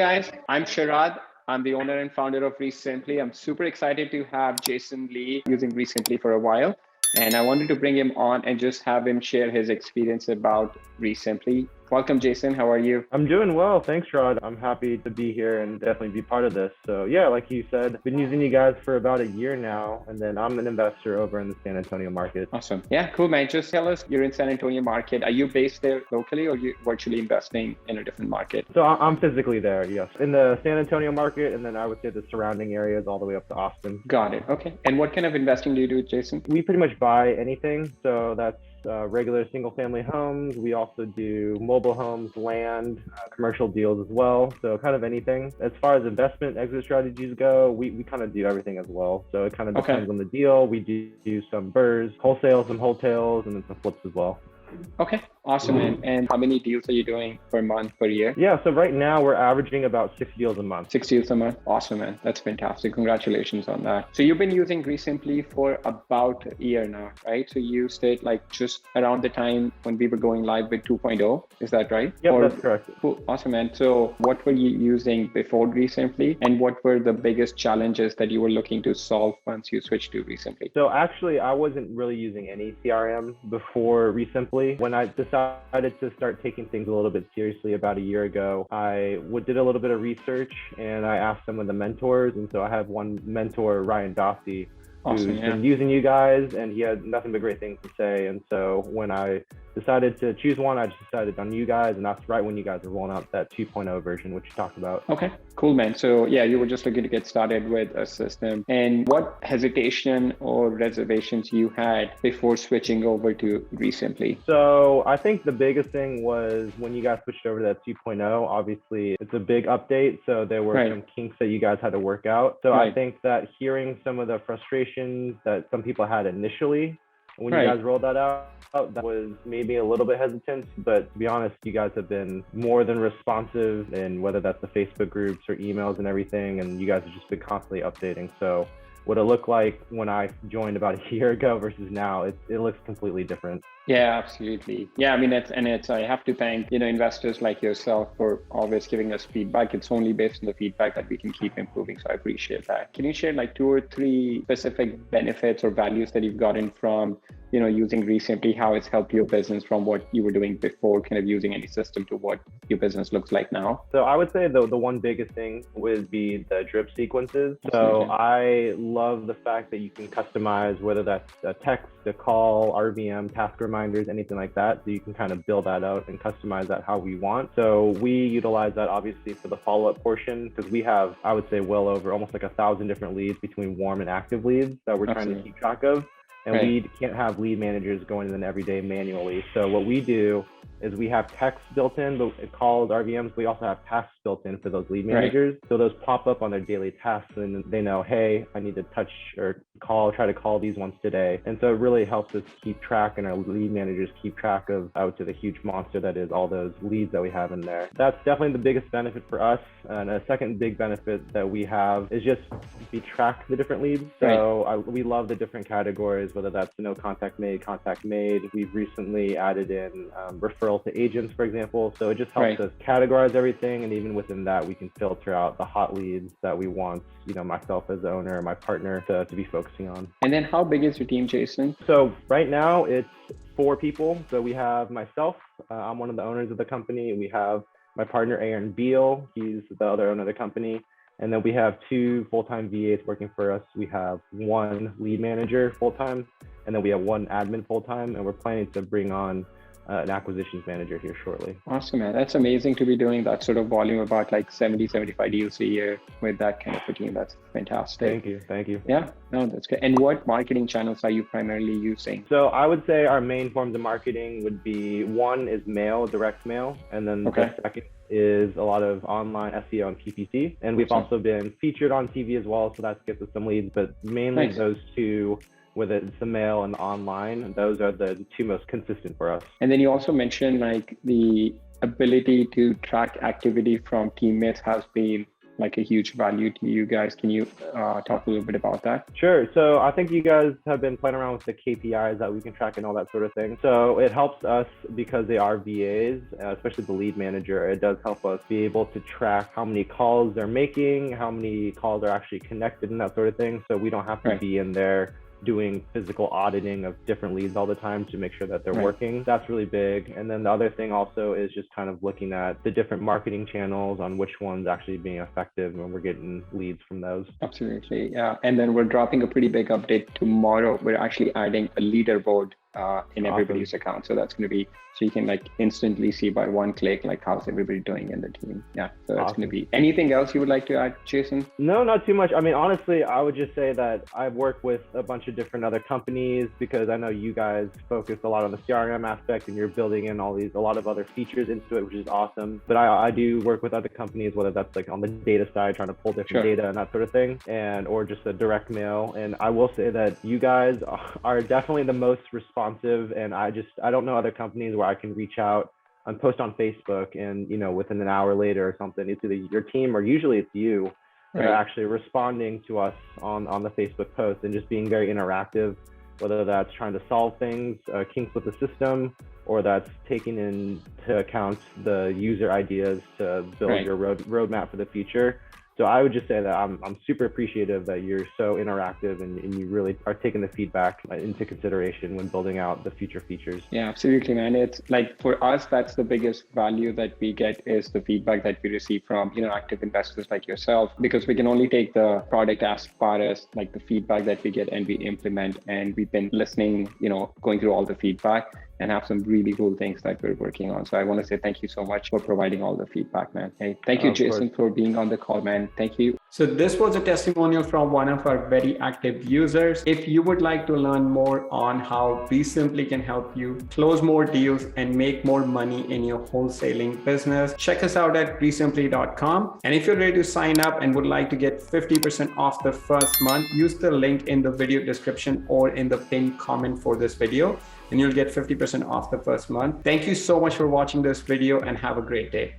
guys, I'm Sharad. I'm the owner and founder of REsimpli. I'm super excited to have Jason Lee using REsimpli for a while. And I wanted to bring him on and just have him share his experience about REsimpli. Welcome, Jason. How are you? I'm doing well. Thanks, Rod. I'm happy to be here and definitely be part of this. So yeah, like you said, been using you guys for about a year now, and then I'm an investor over in the San Antonio market. Awesome. Yeah, cool, man. Just tell us, you're in San Antonio market. Are you based there locally, or are you virtually investing in a different market? So I'm physically there, yes, in the San Antonio market, and then I would say the surrounding areas all the way up to Austin. Got it. Okay. And what kind of investing do you do, Jason? We pretty much buy anything. So that's regular single family homes. We also do mobile homes, land, commercial deals as well. So kind of anything. As far as investment exit strategies go, we kind of do everything as well. So it kind of depends on the deal. We do some burrs, wholesales, some hotels, and then some flips as well. Okay, awesome. And how many deals are you doing per month, per year? Yeah, so right now we're averaging about 6 deals a month. 6 deals a month. Awesome, man. That's fantastic. Congratulations on that. So you've been using REsimpli for about a year now, right? So you used like just around the time when we were going live with 2.0. Is that right? Yeah, that's correct. Cool. Awesome, man. So what were you using before REsimpli, and what were the biggest challenges that you were looking to solve once you switched to REsimpli? So actually, I wasn't really using any CRM before REsimpli. When I decided to start taking things a little bit seriously about a year ago, I did a little bit of research and I asked some of the mentors. And so I have one mentor, Ryan Dossey, who's been using you guys, and he had nothing but great things to say. And so when I decided to choose one, I just decided on you guys, and that's right when you guys were rolling out that 2.0 version, which you talked about. Okay, cool, man. So yeah, you were just looking to get started with a system. And what hesitation or reservations you had before switching over to REsimpli? So I think the biggest thing was when you guys switched over to that 2.0, obviously it's a big update. So there were some kinks that you guys had to work out. So I think that hearing some of the frustrations that some people had initially when you guys rolled that out, that was maybe a little bit hesitant, but to be honest, you guys have been more than responsive, and whether that's the Facebook groups or emails and everything, and you guys have just been constantly updating. So what it looked like when I joined about a year ago versus now, it looks completely different. Yeah, absolutely. Yeah, I mean, I have to thank, investors like yourself for always giving us feedback. It's only based on the feedback that we can keep improving. So I appreciate that. Can you share like 2 or 3 specific benefits or values that you've gotten from, using REsimpli, how it's helped your business from what you were doing before, kind of using any system to what your business looks like now? So I would say the one biggest thing would be the drip sequences. So I love the fact that you can customize, whether that's a text, a call, RVM, task reminders, anything like that. So you can kind of build that out and customize that how we want. So we utilize that obviously for the follow-up portion, because we have, I would say, well over almost like 1,000 different leads between warm and active leads that we're trying to keep track of. And we can't have lead managers going in every day manually. So what we do is we have text built in, but it calls RVMs. We also have tasks built in for those lead managers. So those pop up on their daily tasks, and they know, hey, I need to touch or try to call these ones today. And so it really helps us keep track, and our lead managers keep track of, I would say, the huge monster that is all those leads that we have in there. That's definitely the biggest benefit for us. And a second big benefit that we have is just we track the different leads. So we love the different categories, whether that's contact made. We've recently added in referral to agents, for example. So it just helps us categorize everything, and even within that, we can filter out the hot leads that we want, myself as the owner, my partner to be focusing on. And then how big is your team, Jason? So right now it's 4 people. So we have myself, I'm one of the owners of the company. We have my partner, Aaron Beal, he's the other owner of the company. And then we have 2 full-time VAs working for us. We have 1 lead manager full-time, and then we have 1 admin full-time, and we're planning to bring on an acquisitions manager here shortly. Awesome, man. That's amazing to be doing that sort of volume, about like 70, 75 deals a year with that kind of a team. That's fantastic. Thank you. Yeah, no, that's good. And what marketing channels are you primarily using? So I would say our main forms of marketing would be, 1 is mail, direct mail, and then the second is a lot of online SEO and PPC. And we've also been featured on TV as well, so that gets us some leads, but mainly those 2, whether it's the mail and the online, those are the 2 most consistent for us. And then you also mentioned like the ability to track activity from teammates has been like a huge value to you guys. Can you talk a little bit about that? Sure. So I think you guys have been playing around with the KPIs that we can track and all that sort of thing. So it helps us because they are VAs, especially the lead manager. It does help us be able to track how many calls they're making, how many calls are actually connected and that sort of thing. So we don't have to be in there doing physical auditing of different leads all the time to make sure that they're working. That's really big. And then the other thing also is just kind of looking at the different marketing channels on which one's actually being effective when we're getting leads from those. Absolutely. Yeah. And then we're dropping a pretty big update tomorrow. We're actually adding a leaderboard in everybody's account. So that's going to be, so you can like instantly see by one click, like how's everybody doing in the team. Yeah. So that's going to be, anything else you would like to add, Jason? No, not too much. I mean, honestly, I would just say that I've worked with a bunch of different other companies because I know you guys focus a lot on the CRM aspect and you're building in a lot of other features into it, which is awesome. But I do work with other companies, whether that's like on the data side, trying to pull different data and that sort of thing, or just a direct mail. And I will say that you guys are definitely the most responsive. And I don't know other companies where I can reach out and post on Facebook and, within an hour later or something, it's either your team or usually it's you that are actually responding to us on the Facebook post and just being very interactive, whether that's trying to solve things, kinks with the system, or that's taking into account the user ideas to build your roadmap for the future. So I would just say that I'm super appreciative that you're so interactive and you really are taking the feedback into consideration when building out the future features. Yeah, absolutely, man. It's like for us, that's the biggest value that we get is the feedback that we receive from, active investors like yourself, because we can only take the product as far as like the feedback that we get and we implement. And we've been listening, going through all the feedback and have some really cool things that we're working on. So I want to say thank you so much for providing all the feedback, man. Hey, thank you, Jason, for being on the call, man. Thank you. So this was a testimonial from one of our very active users. If you would like to learn more on how REsimpli can help you close more deals and make more money in your wholesaling business, check us out at REsimpli.com. And if you're ready to sign up and would like to get 50% off the first month, use the link in the video description or in the pinned comment for this video, and you'll get 50% off the first month. Thank you so much for watching this video and have a great day.